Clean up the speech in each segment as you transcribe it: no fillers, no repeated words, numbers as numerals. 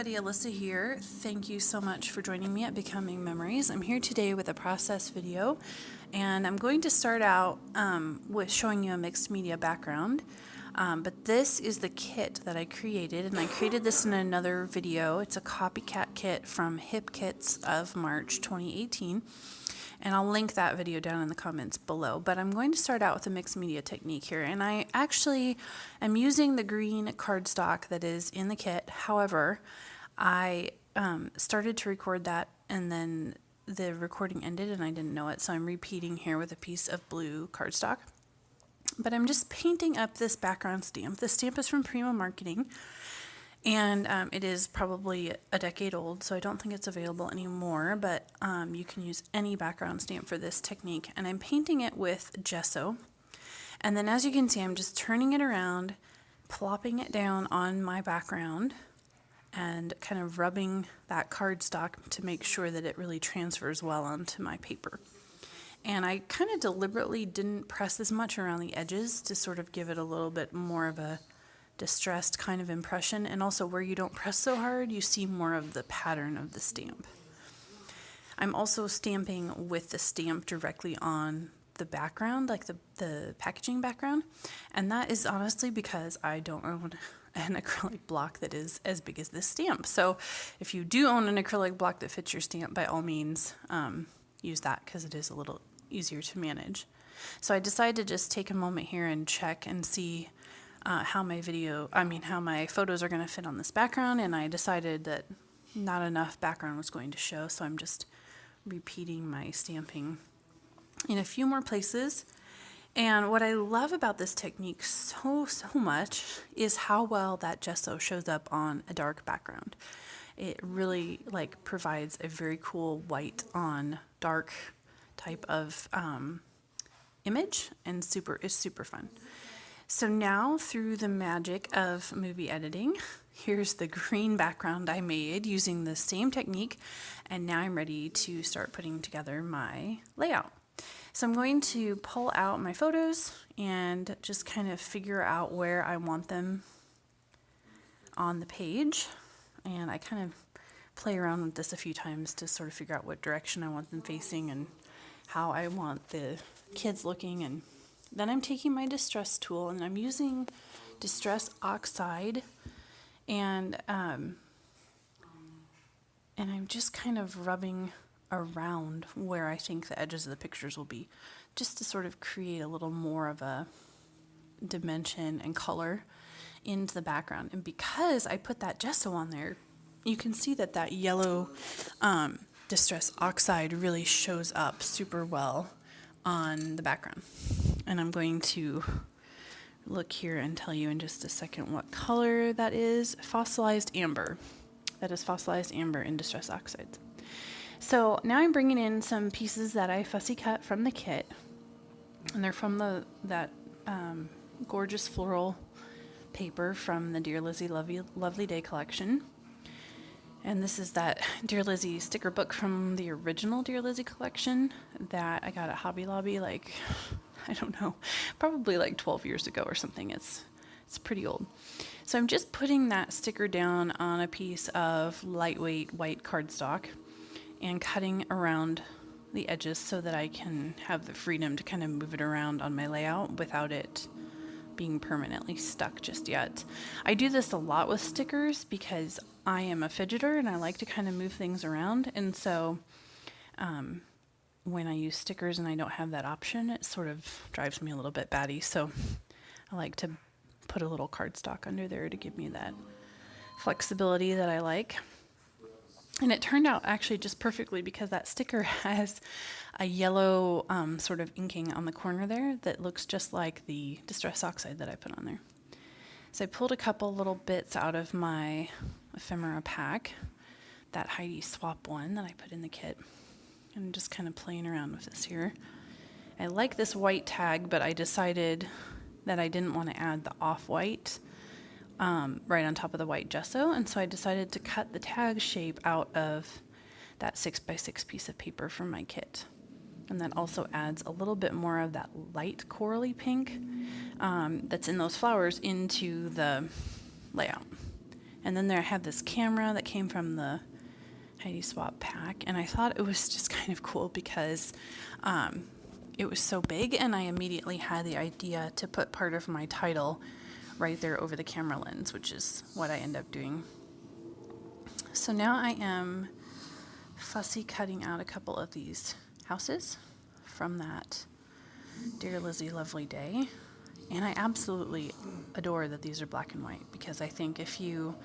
everybody, Alyssa here. Thank you so much for joining me at Becoming Memories. I'm here today with a process video, and I'm going to start out with showing you a mixed media background. But this is the kit that I created, and I created this in another video. It's a copycat kit from Hip Kits of March 2018. And I'll link that video down in the comments below. But I'm going to start out with a mixed media technique here. And I actually am using the green cardstock that is in the kit. However, I started to record that and then the recording ended and I didn't know it. So I'm repeating here with a piece of blue cardstock. But I'm just painting up this background stamp. The stamp is from Prima Marketing. And it is probably a decade old, so I don't think it's available anymore, but you can use any background stamp for this technique. And I'm painting it with gesso. And then as you can see, I'm just turning it around, plopping it down on my background, and kind of rubbing that cardstock to make sure that it really transfers well onto my paper. And I kind of deliberately didn't press as much around the edges to sort of give it a little bit more of a distressed kind of impression, and also where you don't press so hard you see more of the pattern of the stamp. I'm also stamping with the stamp directly on the background, like the packaging background, and that is honestly because I don't own an acrylic block that is as big as this stamp. So if you do own an acrylic block that fits your stamp, by all means use that because it is a little easier to manage. So I decided to just take a moment here and check and see how my photos are going to fit on this background, and I decided that not enough background was going to show, so I'm just repeating my stamping in a few more places. And what I love about this technique so much is how well that gesso shows up on a dark background. It really provides a very cool white on dark type of image, and is super fun. So now, through the magic of movie editing, here's the green background I made using the same technique, and now I'm ready to start putting together my layout. So I'm going to pull out my photos and just kind of figure out where I want them on the page, and I kind of play around with this a few times to sort of figure out what direction I want them facing and how I want the kids looking. And then I'm taking my distress tool and I'm using Distress Oxide, and I'm just kind of rubbing around where I think the edges of the pictures will be, just to sort of create a little more of a dimension and color into the background. And because I put that gesso on there, you can see that yellow Distress Oxide really shows up super well on the background. And I'm going to look here and tell you in just a second what color that is. Fossilized amber. That is fossilized amber in Distress Oxides. So now I'm bringing in some pieces that I fussy cut from the kit, and they're from that gorgeous floral paper from the Dear Lizzy Lovely Day collection. And this is that Dear Lizzy sticker book from the original Dear Lizzy collection that I got at Hobby Lobby, I don't know, probably 12 years ago or something. It's pretty old. So I'm just putting that sticker down on a piece of lightweight white cardstock and cutting around the edges so that I can have the freedom to kind of move it around on my layout without it being permanently stuck just yet. I do this a lot with stickers because I am a fidgeter and I like to kind of move things around, and so when I use stickers and I don't have that option, it sort of drives me a little bit batty. So I like to put a little cardstock under there to give me that flexibility that I like. And it turned out actually just perfectly because that sticker has a yellow sort of inking on the corner there that looks just like the Distress Oxide that I put on there. So I pulled a couple little bits out of my ephemera pack, that Heidi Swap one that I put in the kit, and I'm just kind of playing around with this here. I like this white tag, but I decided that I didn't want to add the off-white right on top of the white gesso, and so I decided to cut the tag shape out of that 6x6 piece of paper from my kit. And that also adds a little bit more of that light corally pink that's in those flowers into the layout. And then there I had this camera that came from the Heidi Swap pack, and I thought it was just kind of cool because it was so big, and I immediately had the idea to put part of my title right there over the camera lens, which is what I end up doing. So now I am fussy cutting out a couple of these houses from that Dear Lizzie Lovely Day. And I absolutely adore that these are black and white, because I think if you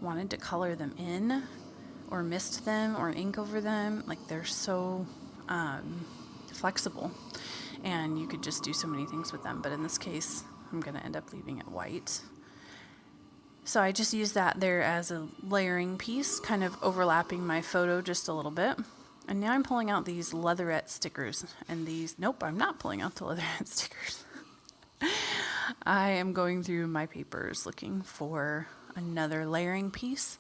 wanted to color them in or mist them or ink over them, like they're so flexible and you could just do so many things with them. But in this case, I'm going to end up leaving it white. So I just used that there as a layering piece, kind of overlapping my photo just a little bit. And now I'm pulling out these leatherette stickers, and these, nope, I'm not pulling out the leatherette stickers. I am going through my papers looking for another layering piece.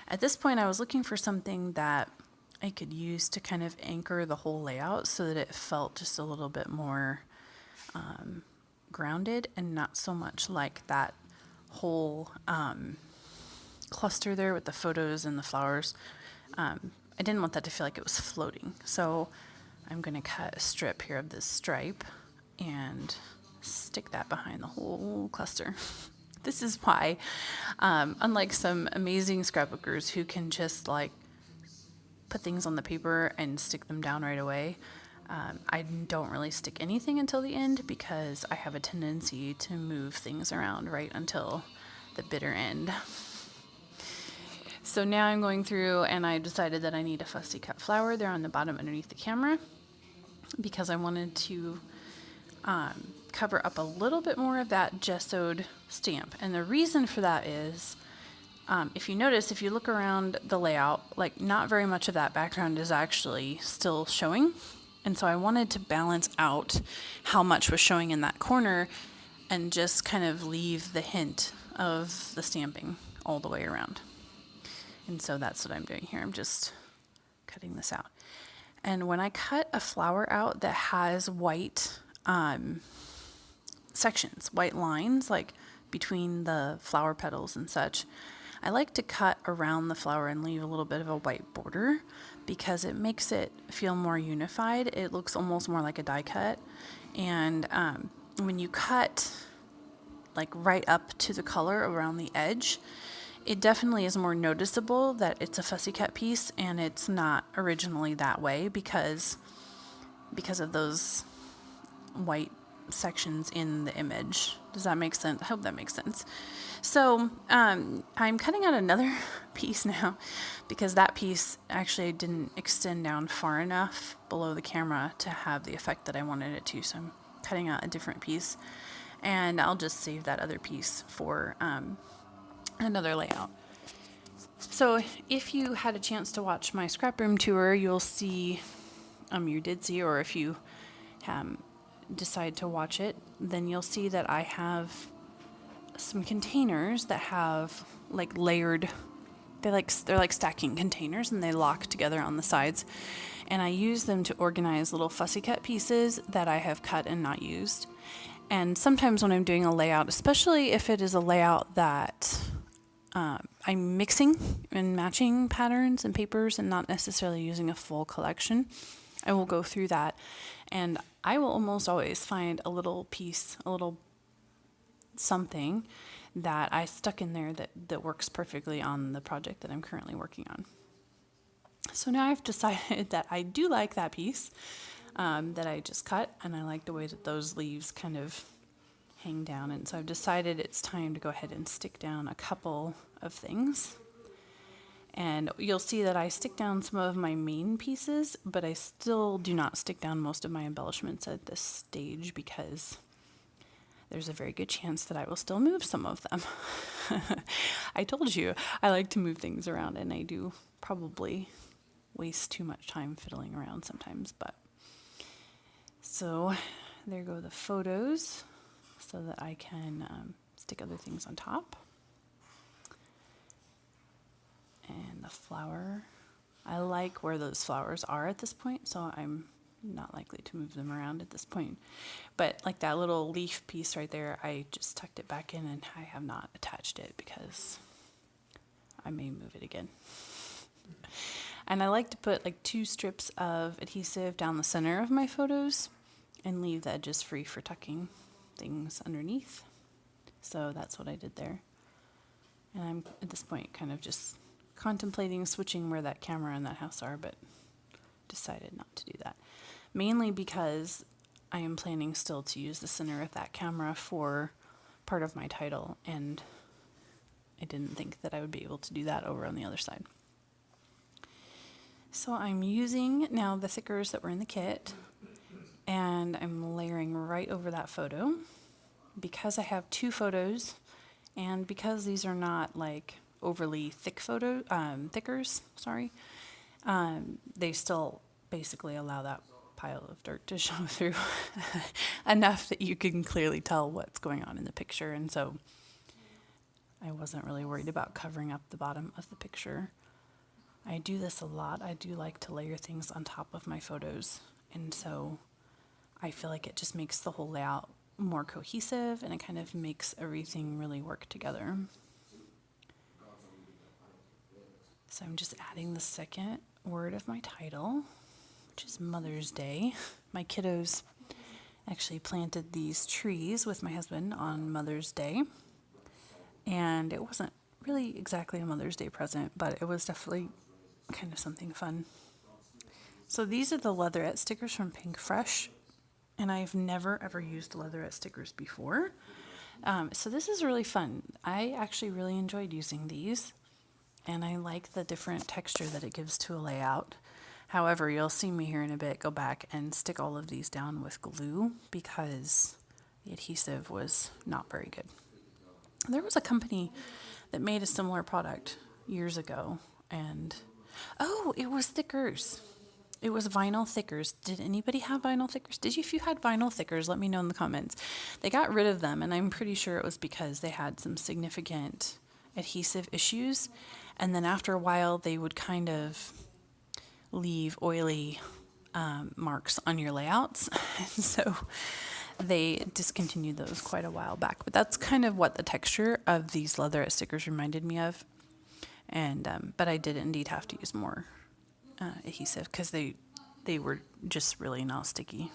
At this point, I was looking for something that I could use to kind of anchor the whole layout so that it felt just a little bit more grounded and not so much like that whole cluster there with the photos and the flowers. I didn't want that to feel like it was floating. So I'm going to cut a strip here of this stripe and stick that behind the whole cluster. This is why, unlike some amazing scrapbookers who can just like put things on the paper and stick them down right away, I don't really stick anything until the end, because I have a tendency to move things around right until the bitter end. So now I'm going through, and I decided that I need a fussy cut flower there on the bottom underneath the camera, because I wanted to cover up a little bit more of that gessoed stamp. And the reason for that is, if you notice, if you look around the layout, like not very much of that background is actually still showing. And so I wanted to balance out how much was showing in that corner and just kind of leave the hint of the stamping all the way around. And so that's what I'm doing here. I'm just cutting this out. And when I cut a flower out that has white sections, white lines, like between the flower petals and such, I like to cut around the flower and leave a little bit of a white border, because it makes it feel more unified. It looks almost more like a die cut. And when you cut like right up to the color around the edge, it definitely is more noticeable that it's a fussy cut piece, and it's not originally that way because of those white sections in the image. Does that make sense? I hope that makes sense. So I'm cutting out another piece now, because that piece actually didn't extend down far enough below the camera to have the effect that I wanted it to. So I'm cutting out a different piece, and I'll just save that other piece for another layout. So if you had a chance to watch my scrap room tour, you'll see, you did see, or if you decide to watch it, then you'll see that I have some containers that have like layered, they're like stacking containers, and they lock together on the sides. And I use them to organize little fussy cut pieces that I have cut and not used. And sometimes when I'm doing a layout, especially if it is a layout that I'm mixing and matching patterns and papers and not necessarily using a full collection, I will go through that, and I will almost always find a little piece, a little something that I stuck in there that works perfectly on the project that I'm currently working on. So now I've decided that I do like that piece that I just cut, and I like the way that those leaves kind of hang down. And so I've decided it's time to go ahead and stick down a couple of things. And you'll see that I stick down some of my main pieces, but I still do not stick down most of my embellishments at this stage, because there's a very good chance that I will still move some of them. I told you I like to move things around, and I do probably waste too much time fiddling around sometimes. But so there go the photos, so that I can stick other things on top. And the flower, I like where those flowers are at this point, so I'm not likely to move them around at this point. But like that little leaf piece right there, I just tucked it back in, and I have not attached it because I may move it again. And I like to put like 2 strips of adhesive down the center of my photos and leave the edges free for tucking things underneath. So that's what I did there. And I'm at this point kind of just contemplating switching where that camera and that house are, but decided not to do that. Mainly because I am planning still to use the center of that camera for part of my title, and I didn't think that I would be able to do that over on the other side. So I'm using now the thickers that were in the kit, and I'm layering right over that photo. Because I have 2 photos, and because these are not like overly thick thickers, they still basically allow that pile of dirt to show through enough that you can clearly tell what's going on in the picture. And so I wasn't really worried about covering up the bottom of the picture. I do this a lot. I do like to layer things on top of my photos, and so I feel like it just makes the whole layout more cohesive, and it kind of makes everything really work together. So I'm just adding the second word of my title, which is Mother's Day. My kiddos actually planted these trees with my husband on Mother's Day, and it wasn't really exactly a Mother's Day present, but it was definitely kind of something fun. So these are the leatherette stickers from Pinkfresh, and I've never ever used leatherette stickers before. So this is really fun. I actually really enjoyed using these, and I like the different texture that it gives to a layout. However, you'll see me here in a bit go back and stick all of these down with glue because the adhesive was not very good. There was a company that made a similar product years ago, and it was thickers. It was vinyl thickers. Did anybody have vinyl thickers? If you had vinyl thickers, let me know in the comments. They got rid of them, and I'm pretty sure it was because they had some significant adhesive issues. And then after a while, they would kind of leave oily marks on your layouts. And so they discontinued those quite a while back. But that's kind of what the texture of these leatherette stickers reminded me of. And but I did indeed have to use more adhesive because they were just really not sticky,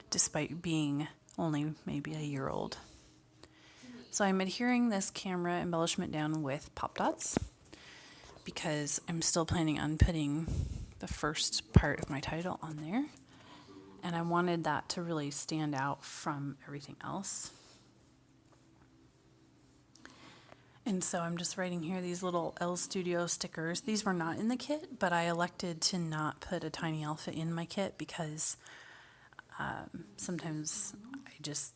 despite being only maybe a year old. So I'm adhering this camera embellishment down with Pop Dots because I'm still planning on putting the first part of my title on there, and I wanted that to really stand out from everything else. And so I'm just writing here these little L Studio stickers. These were not in the kit, but I elected to not put a tiny alpha in my kit because sometimes I just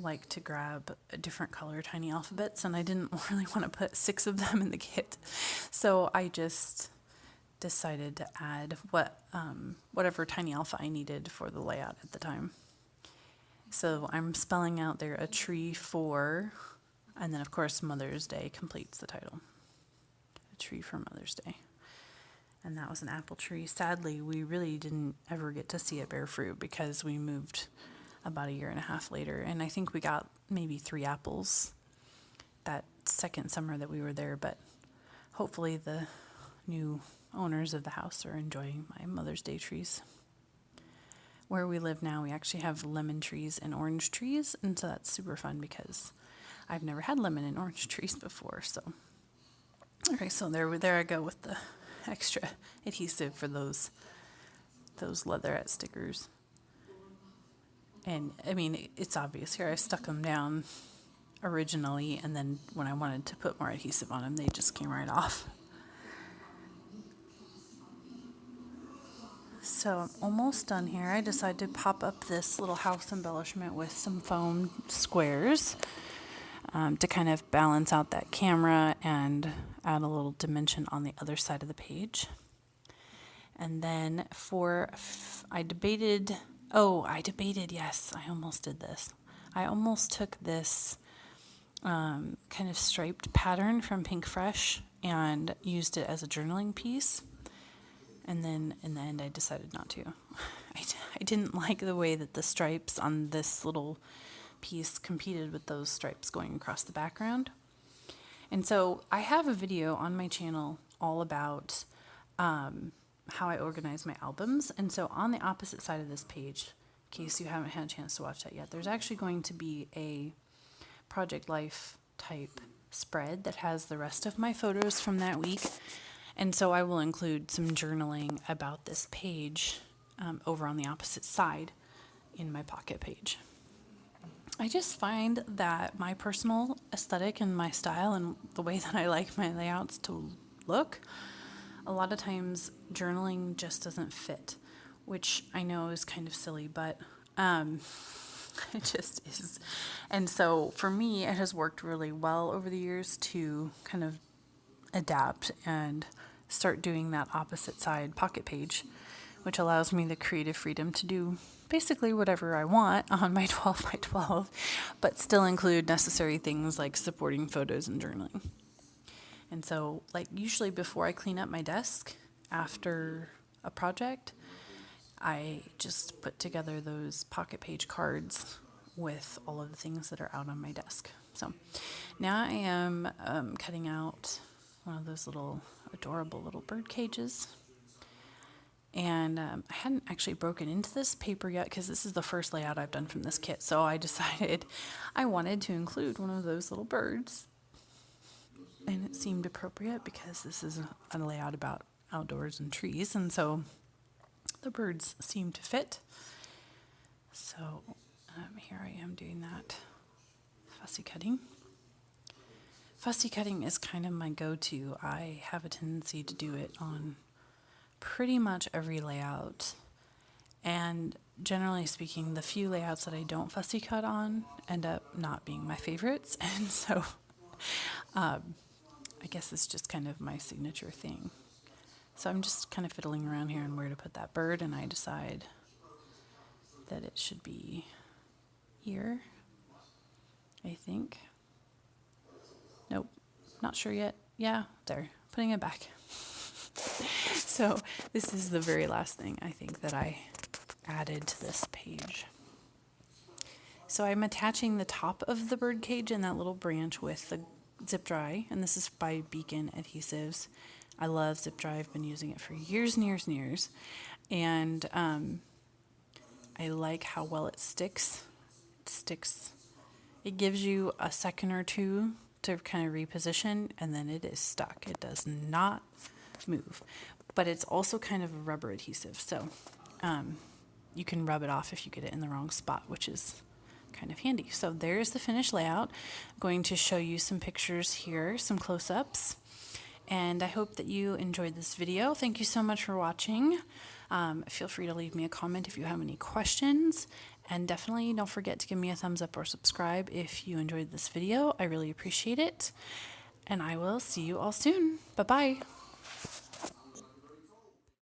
like to grab a different color tiny alphabets, and I didn't really want to put 6 of them in the kit. So I just decided to add whatever tiny alpha I needed for the layout at the time. So I'm spelling out there a tree for, and then of course Mother's Day completes the title. A tree for Mother's Day. And that was an apple tree. Sadly, we really didn't ever get to see it bear fruit because we moved about a year and a half later, and I think we got maybe 3 apples that second summer that we were there, but hopefully the new owners of the house are enjoying my Mother's Day trees. Where we live now, we actually have lemon trees and orange trees, and so that's super fun because I've never had lemon and orange trees before. So, okay, so there I go with the extra adhesive for those leatherette stickers. And I mean, it's obvious here. I stuck them down originally, and then when I wanted to put more adhesive on them, they just came right off. So I'm almost done here. I decided to pop up this little house embellishment with some foam squares to kind of balance out that camera and add a little dimension on the other side of the page. And then I debated, yes, I almost did this. I almost took this kind of striped pattern from Pinkfresh and used it as a journaling piece. And then in the end, I decided not to. I didn't like the way that the stripes on this little piece competed with those stripes going across the background. And so I have a video on my channel all about how I organize my albums. And so on the opposite side of this page, in case you haven't had a chance to watch that yet, there's actually going to be a Project Life type spread that has the rest of my photos from that week. And so I will include some journaling about this page over on the opposite side in my Pocket page. I just find that my personal aesthetic and my style and the way that I like my layouts to look, a lot of times journaling just doesn't fit, which I know is kind of silly, but it just is. And so for me, it has worked really well over the years to kind of adapt and start doing that opposite side Pocket page, which allows me the creative freedom to do basically whatever I want on my 12 by 12, but still include necessary things like supporting photos and journaling. And so, like, usually before I clean up my desk after a project, I just put together those Pocket page cards with all of the things that are out on my desk. So now I am cutting out one of those little adorable little bird cages. And I hadn't actually broken into this paper yet because this is the first layout I've done from this kit. So I decided I wanted to include one of those little birds. And it seemed appropriate because this is a layout about outdoors and trees. And so the birds seem to fit. So here I am doing that fussy cutting. Fussy cutting is kind of my go-to. I have a tendency to do it on pretty much every layout, and generally speaking, the few layouts that I don't fussy cut on end up not being my favorites, and so I guess it's just kind of my signature thing. So I'm just kind of fiddling around here on where to put that bird, and I decide that it should be here, I think. Nope, not sure yet. Yeah, there, putting it back. So this is the very last thing I think that I added to this page. So I'm attaching the top of the bird cage and that little branch with the zip dry, and this is by Beacon Adhesives. I love zip dry. I've been using it for years and years and years, and I like how well it sticks. It sticks. It gives you a second or two to kind of reposition, and then it is stuck. It does not move, but it's also kind of a rubber adhesive, so you can rub it off if you get it in the wrong spot, which is kind of handy. So there's the finished layout. I'm going to show you some pictures here, some close-ups, and I hope that you enjoyed this video. Thank you so much for watching. Feel free to leave me a comment if you have any questions, and definitely don't forget to give me a thumbs up or subscribe if you enjoyed this video. I really appreciate it, and I will see you all soon. Bye-bye.